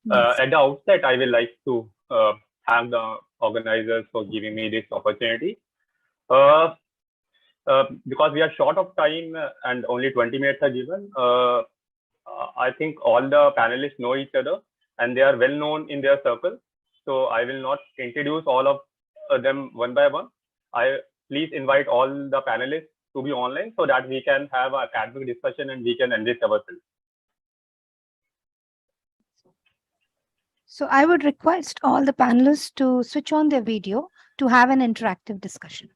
Yes. At the outset, I will like to thank the organizers for giving me this opportunity. Because we are short of time and only 20 minutes are given, I think all the panelists know each other and they are well known in their circle. So I will not introduce all of them one by one. I please invite all the panelists to be online so that we can have an academic discussion and we can enrich ourselves. So I would request all the panelists to switch on their video to have an interactive discussion.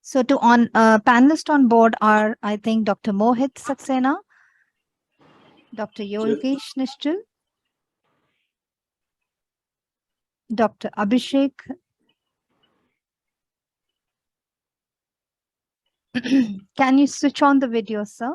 So panelists on board are, I think, Dr. Mohit Saxena, Dr. Yogesh Nishchal, Dr. Abhishek, can you switch on the video, sir?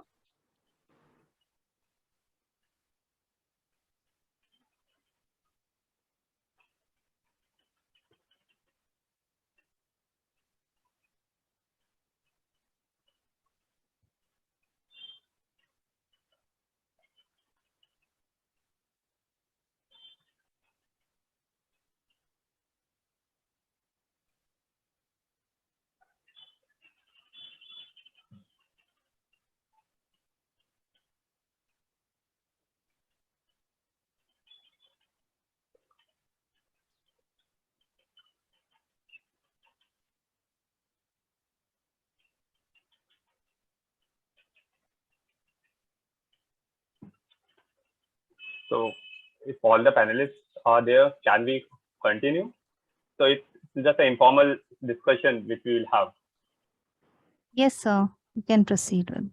So if all the panelists are there, can we continue? So it's just an informal discussion which we will have. Yes, sir. You can proceed with.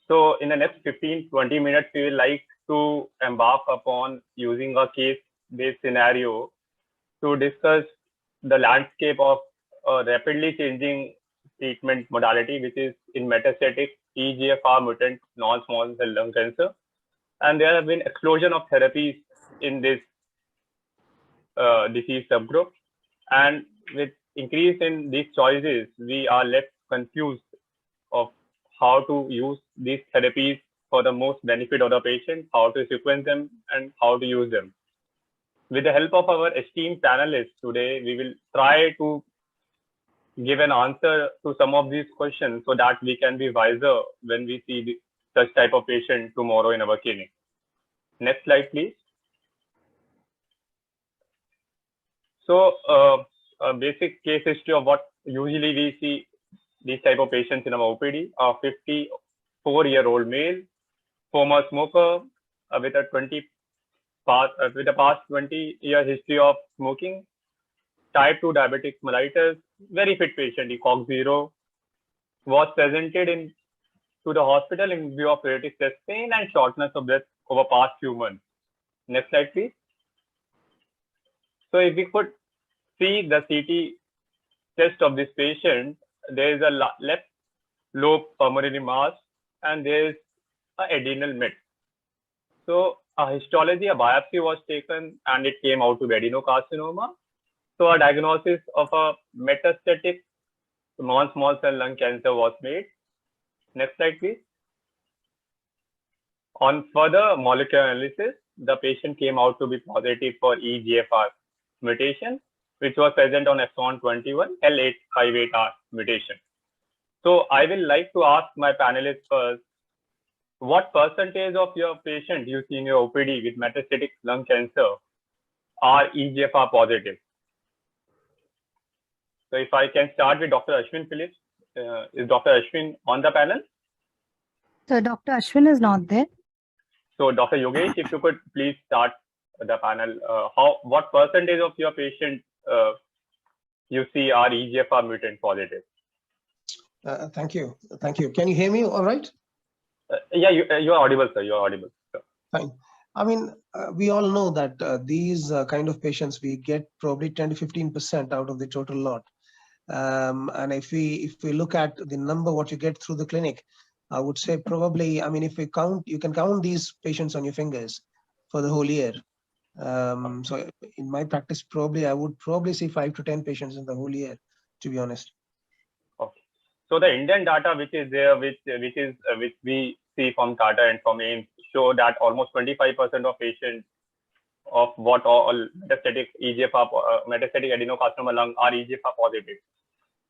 So in the next 15-20 minutes, we will like to embark upon using a case-based scenario to discuss the landscape of a rapidly changing treatment modality, which is in metastatic EGFR mutant non-small cell lung cancer. And there have been explosion of therapies in this disease subgroup. And with increase in these choices, we are left confused of how to use these therapies for the most benefit of the patient, how to sequence them, and how to use them. With the help of our esteemed panelists today, we will try to give an answer to some of these questions so that we can be wiser when we see such type of patient tomorrow in our clinic. Next slide, please. So a basic case history of what usually we see these type of patients in our OPD. A 54-year-old male, former smoker with a past 20-year history of smoking, type 2 diabetic mellitus, very fit patient, ECOG 0, was presented to the hospital in view of rheumatic chest pain and shortness of breath over past few months. Next slide, please. So if we could see the CT chest of this patient, there is a left lobe pulmonary mass and there is an adrenal met. So a histology, a biopsy was taken and it came out to be adenocarcinoma. So a diagnosis of a metastatic non-small cell lung cancer was made. Next slide, please. On further molecular analysis, the patient came out to be positive for EGFR mutation, which was present on exon 21 L858R mutation. So I will like to ask my panelists first, what percentage of your patients you see in your OPD with metastatic lung cancer are EGFR positive? So if I can start with Dr. Ashwin Phillips, is Dr. Ashwin on the panel? So Dr. Ashwin is not there. So Dr. Yogesh, if you could please start the panel. What percentage of your patients you see are EGFR mutant positive? Thank you. Thank you. Can you hear me all right? Yeah, you are audible, sir. You are audible. Sir. Fine. I mean, we all know that these kind of patients, we get probably 10 to 15% out of the total lot. And if we look at the number, what you get through the clinic, I would say probably, I mean, if we count, you can count these patients on your fingers for the whole year. So in my practice, probably I would probably see 5 to 10 patients in the whole year, to be honest. Okay. So the Indian data which is there, which we see from Tata and from AIMS, show that almost 25% of patients of what all metastatic EGFR, metastatic adenocarcinoma lung are EGFR positive.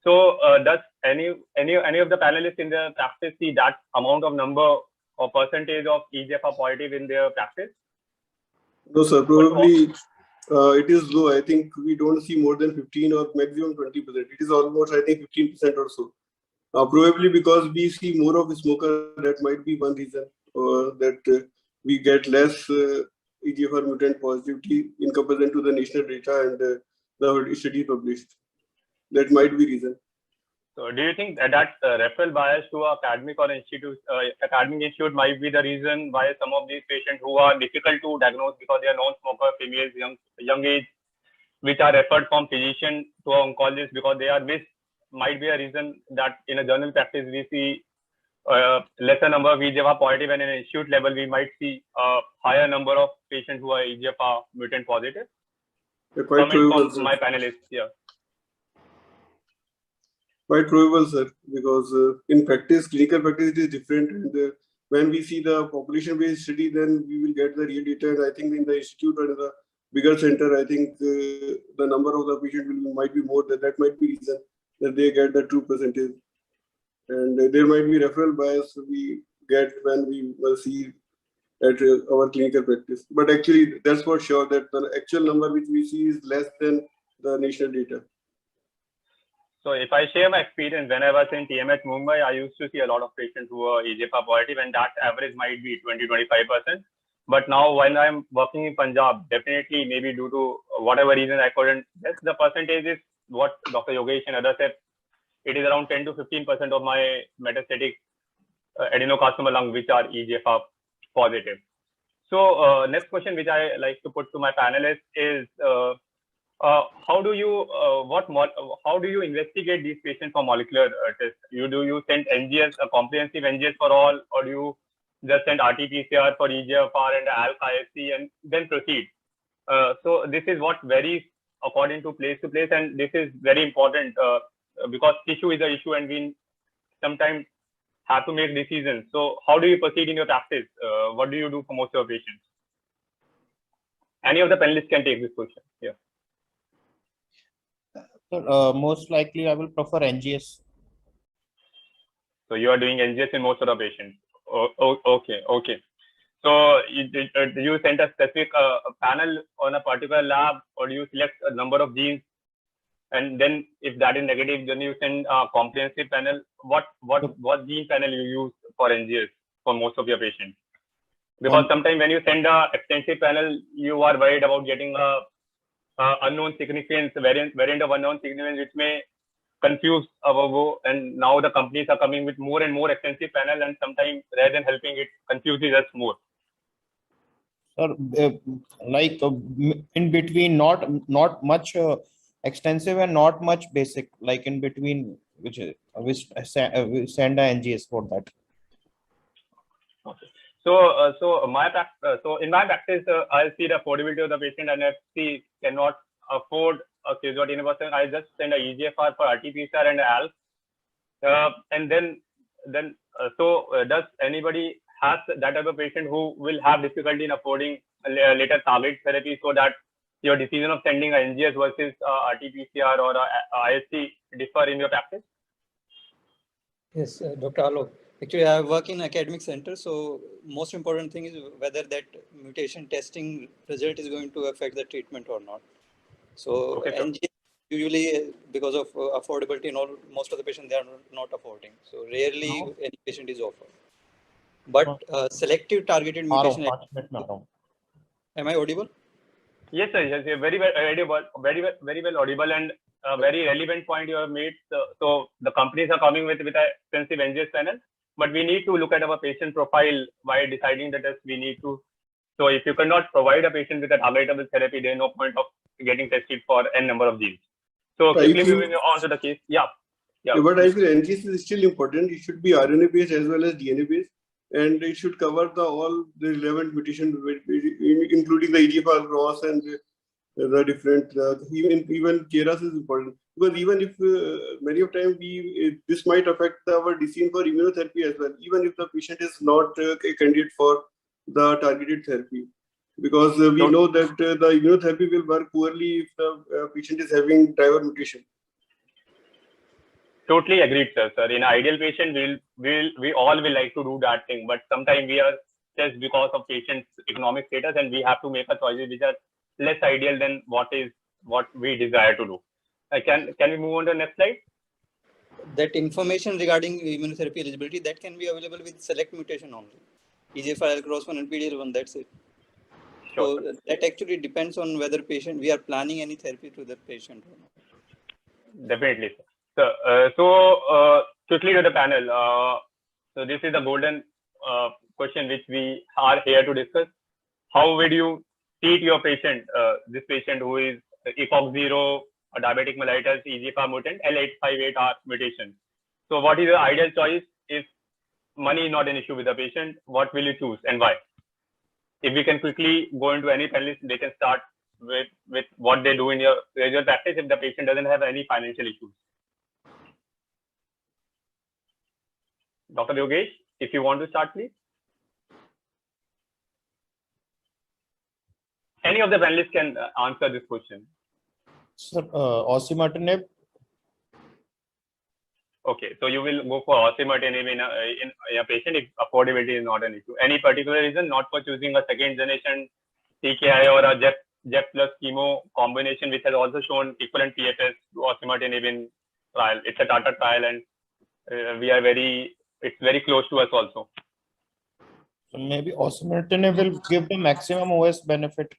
So does any of the panelists in their practice see that amount of number or percentage of EGFR positive in their practice? No, sir. Probably it is low. I think we don't see more than 15 or maximum 20%. It is almost, I think, 15% or so. Probably because we see more of the smoker. That might be one reason that we get less EGFR mutant positivity in comparison to the national data and the study published. That might be reason. So do you think that referral bias to academic or academic institute might be the reason why some of these patients who are difficult to diagnose because they are non-smoker, females, young age, which are referred from physician to oncologist because they are missed, might be a reason that in a general practice we see lesser number of EGFR positive, and in an institute level we might see a higher number of patients who are EGFR mutant positive? Quite probable, from my panelists here. Quite probable, sir, because in practice, clinical practice, it is different. And when we see the population-based study, then we will get the real data. And I think in the institute or in the bigger center, I think the number of the patient might be more. That might be reason that they get the true percentage. And there might be referral bias we get when we will see at our clinical practice. But actually, that's for sure that the actual number which we see is less than the national data. So if I share my experience, when I was in TMH Mumbai, I used to see a lot of patients who were EGFR positive, and that average might be 20-25%. But now when I'm working in Punjab, definitely maybe due to whatever reason I couldn't guess, the percentage is what Dr. Yogesh and others said. It is around 10 to 15% of my metastatic adenocarcinoma lung which are EGFR positive. So next question which I like to put to my panelists is, how do you investigate these patients for molecular tests? Do you send NGS, a comprehensive NGS for all, or do you just send RT-PCR for EGFR and ALK IHC and then proceed? So this is what varies according to place, and this is very important because tissue is an issue and we sometimes have to make decisions. So how do you proceed in your practice? What do you do for most of your patients? Any of the panelists can take this question. Yeah. So, most likely I will prefer NGS. So you are doing NGS in most of the patients. Okay. So you send a specific panel on a particular lab, or do you select a number of genes, and then if that is negative, then you send a comprehensive panel? What gene panel you use for NGS for most of your patients? Because sometimes when you send a extensive panel, you are worried about getting a unknown significance, variant of unknown significance, which may confuse our go. And now the companies are coming with more and more extensive panel, and sometimes rather than helping, it confuses us more. Sir, like in between, not much extensive and not much basic, like in between, which we send a NGS for that. Okay. So in my practice, I see the affordability of the patient, and if he cannot afford a casualty person, I just send a EGFR for RT-PCR and ALK. And then does anybody has that type of patient who will have difficulty in affording later target therapy, so that your decision of sending a NGS versus RT-PCR or IHC differ in your practice? Yes, Dr. Alok. Actually, I work in academic center, so most important thing is whether that mutation testing result is going to affect the treatment or not. So okay, NGS usually, because of affordability, most of the patients they are not affording. So rarely any patient is offered. But selective targeted mutation. Am I audible? Yes, sir. Yes, very well audible. Very well audible, and a very relevant point you have made. So the companies are coming with an extensive NGS panel, but we need to look at our patient profile while deciding the test. We need to. So if you cannot provide a patient with a targetable therapy, there is no point of getting tested for n number of genes. So quickly moving on to the case. Yeah. But I feel NGS is still important. It should be RNA based as well as DNA based, and it should cover all the relevant mutations, including the EGFR ROS and the different. Even KRAS is important. Because even if many of time this might affect our decision for immunotherapy as well, even if the patient is not a candidate for the targeted therapy. Because we know that the immunotherapy will work poorly if the patient is having driver mutation. Totally agreed, sir. Sir, in ideal patient, we all will like to do that thing, but sometimes we are just because of patient's economic status, and we have to make a choices which are less ideal than what we desire to do. Can we move on to the next slide? That information regarding immunotherapy eligibility that can be available with select mutation only. EGFRl cross 1 and PDL1. That's it. Sure, So that actually depends on whether we are planning any therapy to the patient or not. Definitely, sir. So quickly to the panel. So this is the golden question which we are here to discuss. How would you treat your patient, this patient who is ECOG0, a diabetic mellitus, EGFR mutant, L858R mutation? So what is the ideal choice if money is not an issue with the patient? What will you choose and why? If we can quickly go into any panelist, they can start with what they do in your regular practice if the patient doesn't have any financial issues. Dr. Yogesh, if you want to start, please. Any of the panelists can answer this question. Sir, osimertinib. Okay, so you will go for osimertinib in a patient if affordability is not an issue. Any particular reason not for choosing a second generation TKI or a JEF plus chemo combination, which has also shown equivalent PFS to osimertinib in trial? It's a Tata trial, and it's very close to us also. So maybe osimertinib will give the maximum OS benefit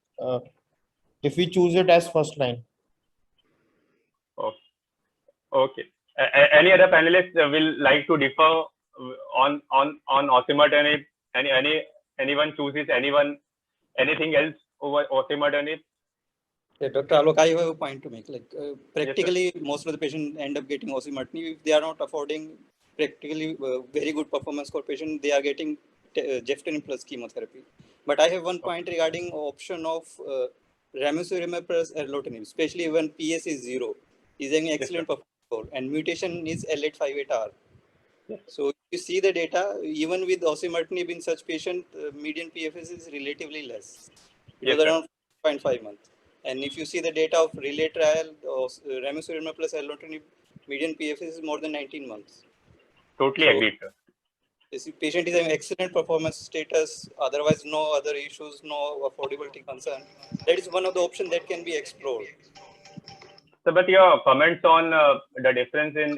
if we choose it as first line. Okay. Any other panelists will like to differ on osimertinib? Anyone chooses anything else over osimertinib? Yeah, Dr. Alok, I have a point to make. Like practically, yes, most of the patients end up getting osimertinib if they are not affording practically very good performance for patient. They are getting geftonin plus chemotherapy. But I have one point regarding option of ramucirumab plus erlotinib, especially when PS is 0, is an excellent performance score, and mutation is L858R. Yes. So you see the data, even with osimertinib in such patient, median PFS is relatively less. It was around 5.5 months. And if you see the data of relay trial, ramucirumab plus erlotinib, median PFS is more than 19 months. Totally agreed, sir. This patient is an excellent performance status, otherwise no other issues, no affordability concern. That is one of the options that can be explored. So, but your comments on the difference in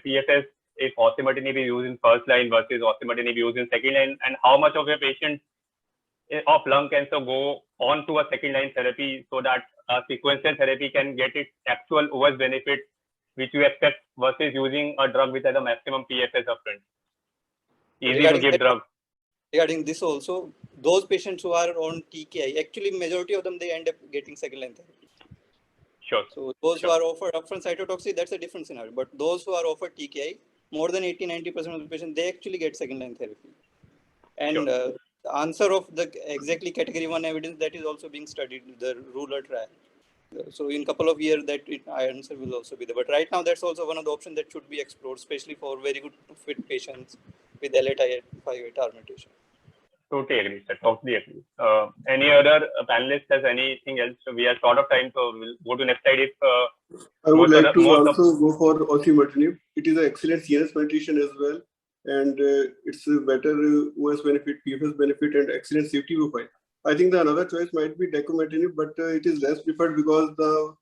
PFS if osimertinib is used in first line versus osimertinib used in second line, and how much of your patients of lung cancer go on to a second line therapy so that sequential therapy can get its actual OS benefit, which you expect, versus using a drug which has a maximum PFS upfront. Easy to give drugs. Regarding this also, those patients who are on TKI, actually majority of them, they end up getting second line therapy. Sure. So those who are offered upfront cytotoxic, that's a different scenario. But those who are offered TKI, more than 80-90% of the patients, they actually get second line therapy. And the answer of the exactly category 1 evidence, that is also being studied in the ruler trial. So in a couple of years, that answer will also be there. But right now, that's also one of the options that should be explored, especially for very good fit patients with L858R mutation. Totally agree, sir. Totally agree. Any other panelists has anything else? We are short of time, so we'll go to next slide. If I would like to also go for osimertinib. It is an excellent CNS penetration as well, and it's a better OS benefit, PFS benefit, and excellent safety profile. I think the another choice might be dacometinib, but it is less preferred because the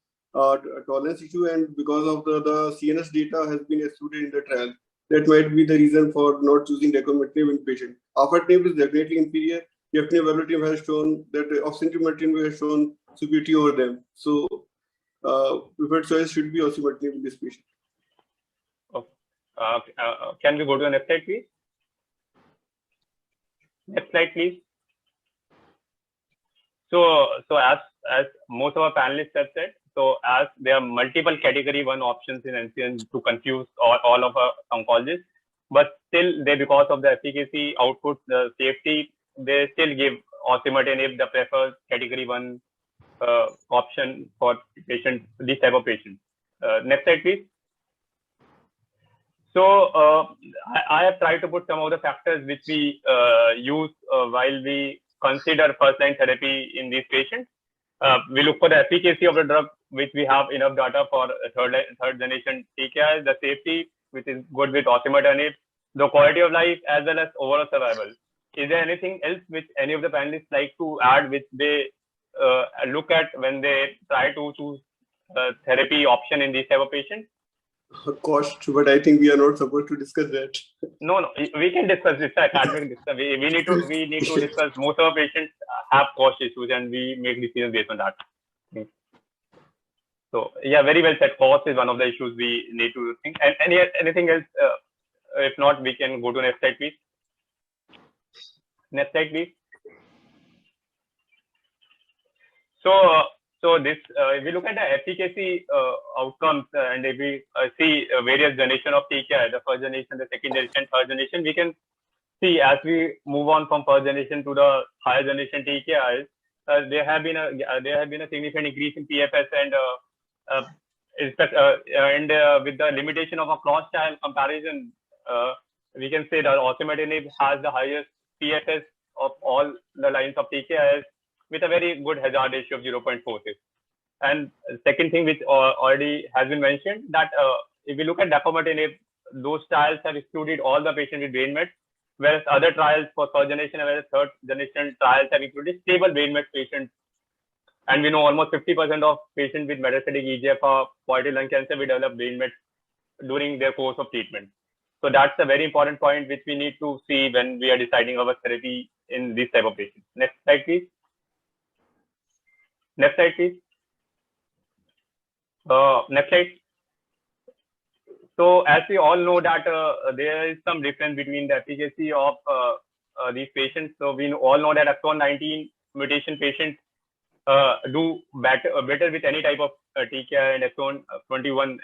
tolerance issue and because of the CNS data has been excluded in the trial. That might be the reason for not choosing dacometinib in patient. Afatinib is definitely inferior. Geftonin has shown that osimertinib has shown superiority over them. So preferred choice should be osimertinib in this patient. Okay. Can we go to the next slide, please? Next slide, please. So as most of our panelists have said, so as there are multiple category 1 options in NCCN to confuse all of our oncologists, but still because of the efficacy, output, the safety, they still give osimertinib the preferred category 1 option for patients, this type of patients. Next slide, please. So I have tried to put some of the factors which we use while we consider first-line therapy in these patients. We look for the efficacy of the drug, which we have enough data for third generation TKI, the safety, which is good with osimertinib, the quality of life, as well as overall survival. Is there anything else which any of the panelists like to add, which they look at when they try to choose therapy option in these type of patients? Cost, but I think we are not supposed to discuss that. No, we can discuss this. Academic discuss. We need to discuss. Most of our patients have cost issues, and we make decisions based on that. So yeah, very well said. Cost is one of the issues we need to think. And anything else? If not, we can go to next slide, please. Next slide, please. So this, if we look at the efficacy outcomes, and if we see various generation of TKI, the first generation, the second generation, third generation, we can see as we move on from first generation to the higher generation TKIs, there have been a significant increase in PFS, and with the limitation of a cross-trial comparison, we can say that osimertinib has the highest PFS of all the lines of TKIs, with a very good hazard ratio of 0.46. And second thing, which already has been mentioned, that if we look at dacometinib, those trials have excluded all the patients with brain mets, whereas other trials for third generation and third generation trials have included stable brain mets patients. And we know almost 50% of patients with metastatic EGFR positive lung cancer will develop brain mets during their course of treatment. So that's a very important point which we need to see when we are deciding our therapy in this type of patients. Next slide, please. Next slide, please. Next slide. So as we all know that there is some difference between the efficacy of these patients. So we all know that exon 19 mutation patients do better with any type of TKI, and exon 21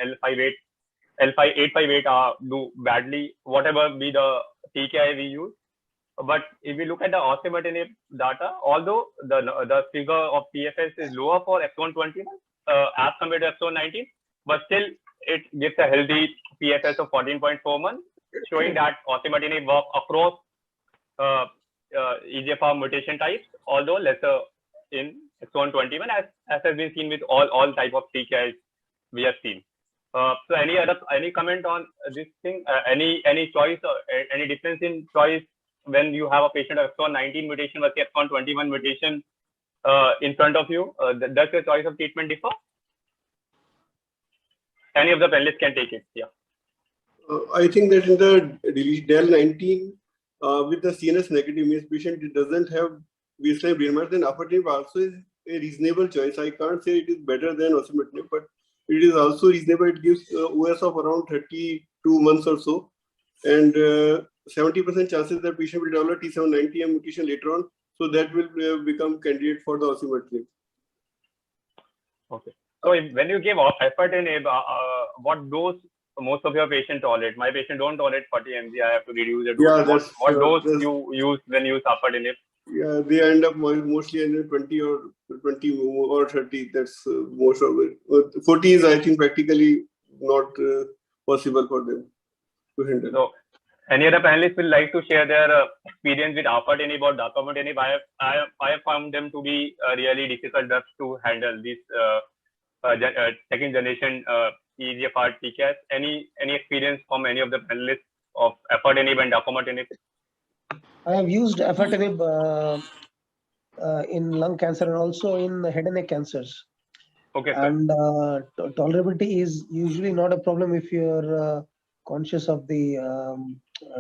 L858 do badly, whatever be the TKI we use. But if we look at the osimertinib data, although the figure of PFS is lower for exon 21 as compared to exon 19, but still it gives a healthy PFS of 14.4 months, showing that osimertinib works across EGFR mutation types, although lesser in exon 21, as has been seen with all type of TKIs we have seen. So any comment on this thing? Any choice or any difference in choice when you have a patient of exon 19 mutation versus exon 21 mutation in front of you? Does your choice of treatment differ? Any of the panelists can take it. Yeah. I think that in the DEL 19 with the CNS negative means patient it doesn't have baseline brain mass, then afatinib also is a reasonable choice. I can't say it is better than osimertinib, but it is also reasonable. It gives OS of around 32 months or so, and 70% chances that patient will develop T790M mutation later on, so that will become candidate for the osimertinib. Okay. So when you give afatinib, what dose most of your patients tolerate? My patient don't tolerate 40 mg. I have to reduce it. Yeah, what dose you use when you use afatinib? Yeah, they end up mostly in 20 or 30. That's most of it. 40 is, I think, practically not possible for them to handle. So, any other panelists will like to share their experience with afatinib or dacometinib? I have found them to be really difficult drugs to handle. These second generation EGFR TKIs. Any experience from any of the panelists of afatinib and dacometinib? I have used afatinib in lung cancer and also in head and neck cancers. Okay, sir. And tolerability is usually not a problem if you're conscious of the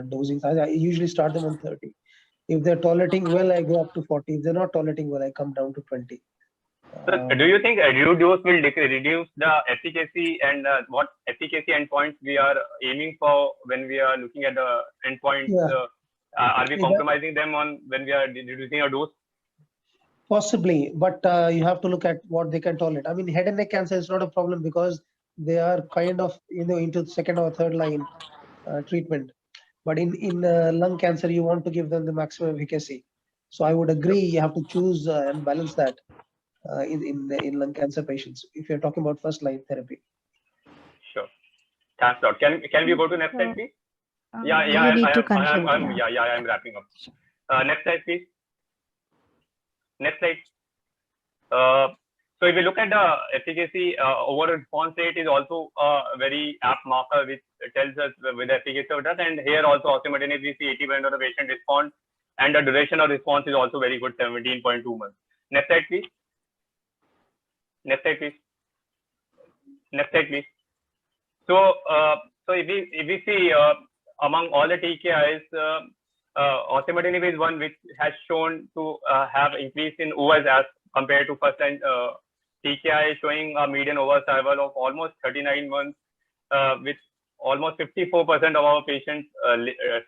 dosing. I usually start them on 30. If they're tolerating well, I go up to 40. If they're not tolerating well, I come down to 20. So do you think a reduced dose will reduce the efficacy, and what efficacy endpoints we are aiming for when we are looking at the endpoints? Yeah. Are we compromising them on when we are reducing a dose? Possibly, but you have to look at what they can tolerate. I mean, head and neck cancer is not a problem because they are kind of into second or third line treatment. But in lung cancer, you want to give them the maximum efficacy. So I would agree you have to choose and balance that in lung cancer patients if you're talking about first line therapy. Thanks a lot. Can we go to next slide, please? You need to conclude. I'm wrapping up. Next slide, please. Next slide. So if we look at the efficacy, overall response rate is also a very apt marker which tells us with the efficacy of drug. And here also osimertinib, we see 80% of the patient respond, and the duration of response is also very good, 17.2 months. Next slide, please. Next slide, please. Next slide, please. So, if we see among all the TKIs, osimertinib is one which has shown to have increase in OS as compared to first line TKI, showing a median overall survival of almost 39 months, with almost 54% of our patients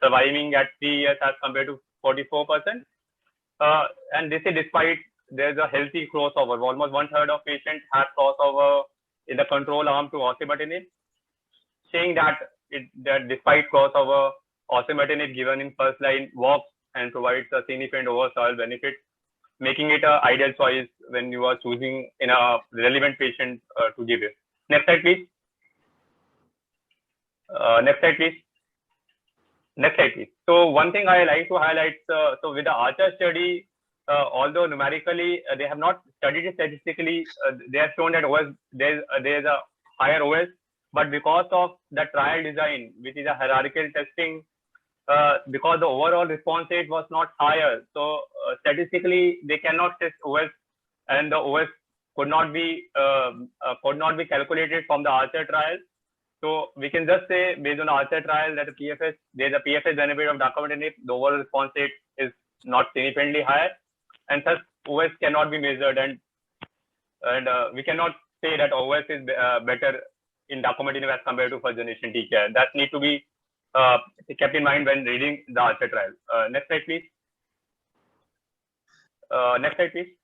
surviving at 3 years as compared to 44%. And this is despite there's a healthy crossover. Almost 1/3 of patients have crossover in the control arm to osimertinib, saying that despite crossover, osimertinib given in first line works and provides a significant overall survival benefit, making it an ideal choice when you are choosing in a relevant patient to give it. Next slide, please. Next slide, please. Next slide, please. So one thing I like to highlight, so with the Archer study, although numerically they have not studied it statistically, they have shown that OS, there's a higher OS, but because of the trial design, which is a hierarchical testing, because the overall response rate was not higher, so statistically they cannot test OS, and the OS could not be calculated from the Archer trial. So we can just say based on the Archer trial that there's a PFS benefit of dacometinib, the overall response rate is not significantly higher, and thus OS cannot be measured, and we cannot say that OS is better in dacometinib as compared to first generation TKI. That need to be kept in mind when reading the Archer trial. Next slide, please. Next slide, please.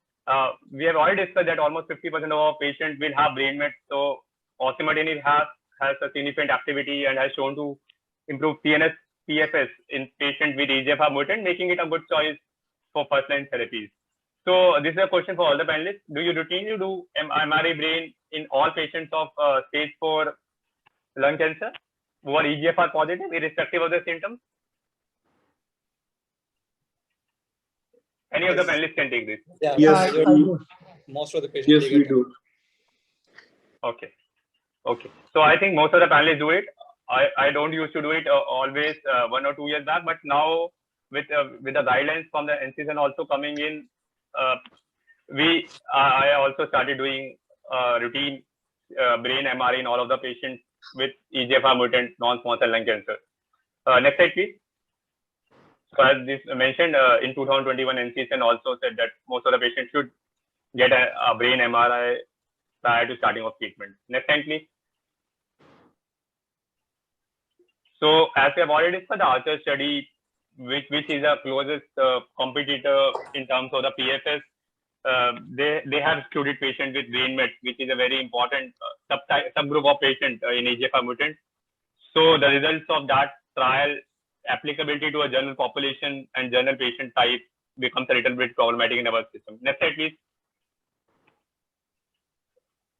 We have already discussed that almost 50% of our patients will have brain mets. So osimertinib has a significant activity and has shown to improve CNS PFS in patients with EGFR mutant, making it a good choice for first line therapies. So this is a question for all the panelists. Do you routinely do MRI brain in all patients of stage 4 lung cancer who are EGFR positive, irrespective of the symptoms? Any of the panelists can take this. Yeah, Yes, most of the patients. yes, we do. Okay. Okay. So I think most of the panelists do it. I don't used to do it always 1 or 2 years back, but now with the guidelines from the NCCN also coming in, I also started doing routine brain MRI in all of the patients with EGFR mutant non-small cell lung cancer. Next slide, please. So as this mentioned, in 2021, NCCN also said that most of the patients should get a brain MRI prior to starting of treatment. Next slide, please. So as we have already discussed, the Archer study, which is the closest competitor in terms of the PFS, they have excluded patients with brain mets, which is a very important subgroup of patients in EGFR mutant. So the results of that trial, applicability to a general population and general patient type, becomes a little bit problematic in our system. Next slide, please.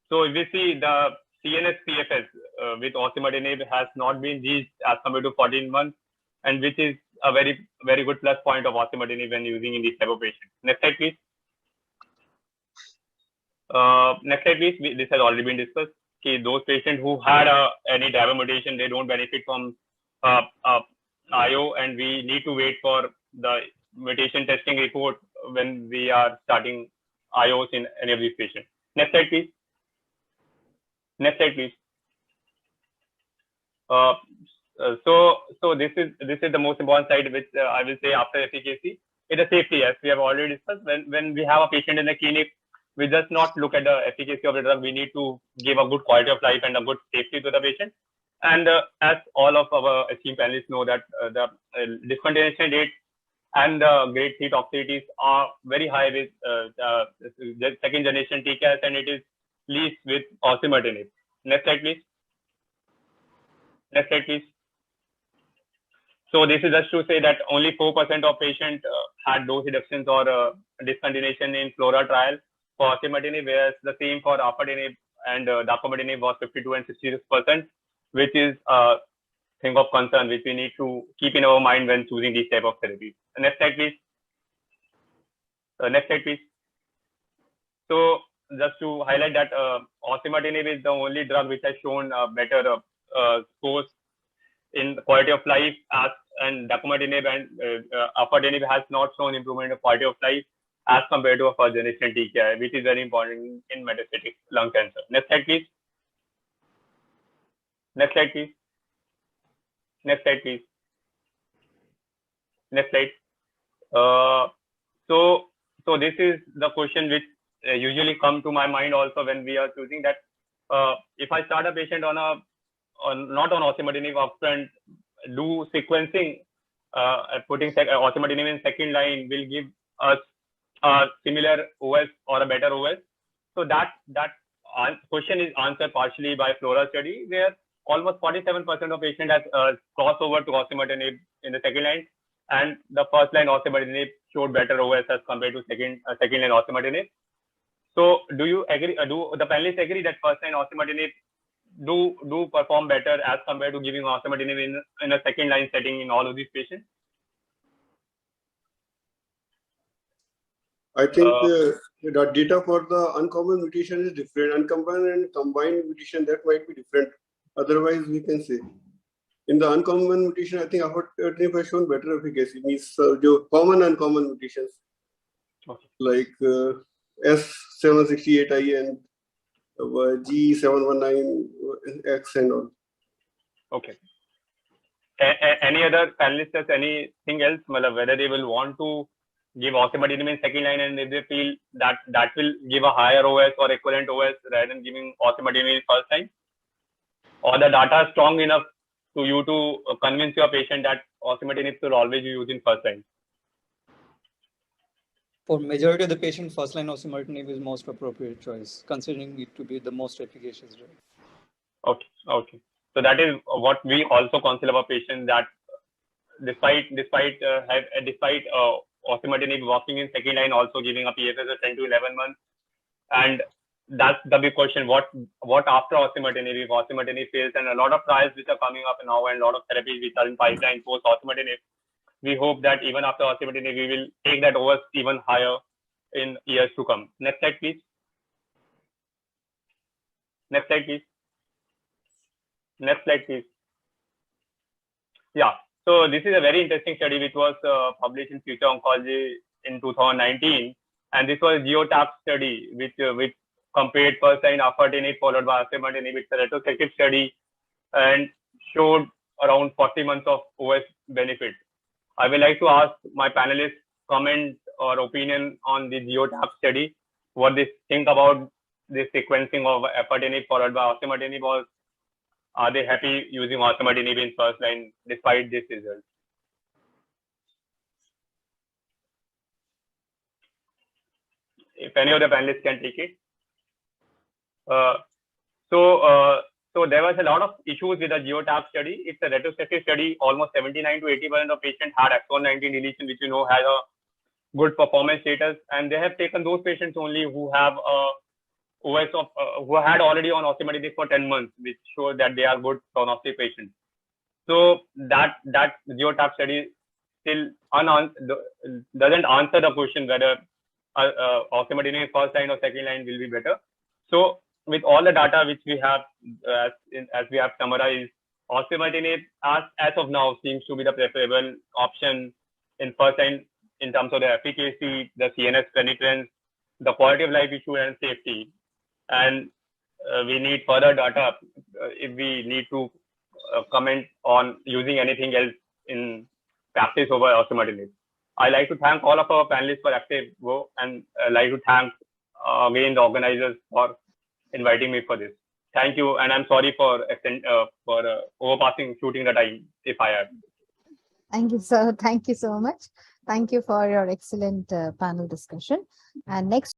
So if we see the CNS PFS with osimertinib has not been reached as compared to 14 months, and which is a very, very good plus point of osimertinib when using in this type of patient. Next slide, please. Next slide, please. This has already been discussed. Okay, those patients who had any driver mutation, they don't benefit from IO, and we need to wait for the mutation testing report when we are starting IOs in any of these patients. Next slide, please. Next slide, please. So this is the most important slide, which I will say after efficacy. It is safety, as we have already discussed. When we have a patient in the clinic, we just not look at the efficacy of the drug. We need to give a good quality of life and a good safety to the patient. And as all of our esteemed panelists know, that the discontinuation rate and the grade 3 toxicities are very high with the second generation TKIs, and it is least with osimertinib. Next slide, please. Next slide, please. So this is just to say that only 4% of patients had dose reductions or discontinuation in FLORA trial for osimertinib, whereas the same for afatinib and dacometinib was 52 and 66%, which is a thing of concern, which we need to keep in our mind when choosing these type of therapies. Next slide, please. Next slide, please. So just to highlight that osimertinib is the only drug which has shown better scores in quality of life, and dacometinib and afatinib has not shown improvement in quality of life as compared to a first generation TKI, which is very important in metastatic lung cancer. Next slide, please. Next slide, please. Next slide, please. Next slide. So this is the question which usually come to my mind also when we are choosing that. If I start a patient not on osimertinib upfront, do sequencing, putting osimertinib in second line will give us a similar OS or a better OS. So that question is answered partially by FLORA study, where almost 47% of patients has crossed over to osimertinib in the second line, and the first line osimertinib showed better OS as compared to second line osimertinib. So do you agree? Do the panelists agree that first line osimertinib do perform better as compared to giving osimertinib in a second line setting in all of these patients? I think the data for the uncommon mutation is different. Uncommon and combined mutation, that might be different. Otherwise, we can say in the uncommon mutation, I think afatinib has shown better efficacy. Means common uncommon mutations, okay, like S768I and G719X and all. Okay. Any other panelists has anything else? Whether they will want to give osimertinib in second line, and if they feel that will give a higher OS or equivalent OS rather than giving osimertinib in first line, or the data is strong enough to you to convince your patient that osimertinib should always be used in first line? For majority of the patient, first line osimertinib is most appropriate choice, considering it to be the most efficacious drug. Okay. So that is what we also counsel our patients, that despite osimertinib working in second line, also giving a PFS of 10 to 11 months, and that's the big question: what after osimertinib if osimertinib fails? And a lot of trials which are coming up now, and a lot of therapies which are in pipeline post osimertinib. We hope that even after osimertinib, we will take that OS even higher in years to come. Next slide, please. Next slide, please. Next slide, please. Yeah. So this is a very interesting study which was published in Future Oncology in 2019, and this was GeoTap study which compared first line afatinib followed by osimertinib. It's a retrospective study and showed around 40 months of OS benefit. I would like to ask my panelists comment or opinion on the GeoTap study, what they think about the sequencing of afatinib followed by osimertinib, or are they happy using osimertinib in first line despite this result? If any of the panelists can take it. So there was a lot of issues with the GeoTap study. It's a retrospective study. Almost 79 to 80% of patients had exon 19 deletion, which has a good performance status, and they have taken those patients only who have OS of who had already on osimertinib for 10 months, which shows that they are good prognostic patients. So that GeoTap study still doesn't answer the question whether osimertinib first line or second line will be better. So with all the data which we have, as we have summarized, osimertinib as of now seems to be the preferable option in first line in terms of the efficacy, the CNS penetrance, the quality of life issue, and safety. And we need further data if we need to comment on using anything else in practice over osimertinib. I'd like to thank all of our panelists for active work, and I'd like to thank again the organizers for inviting me for this. Thank you, and I'm sorry for shooting the time if I have. Thank you, sir. Thank you so much. Thank you for your excellent panel discussion. And next.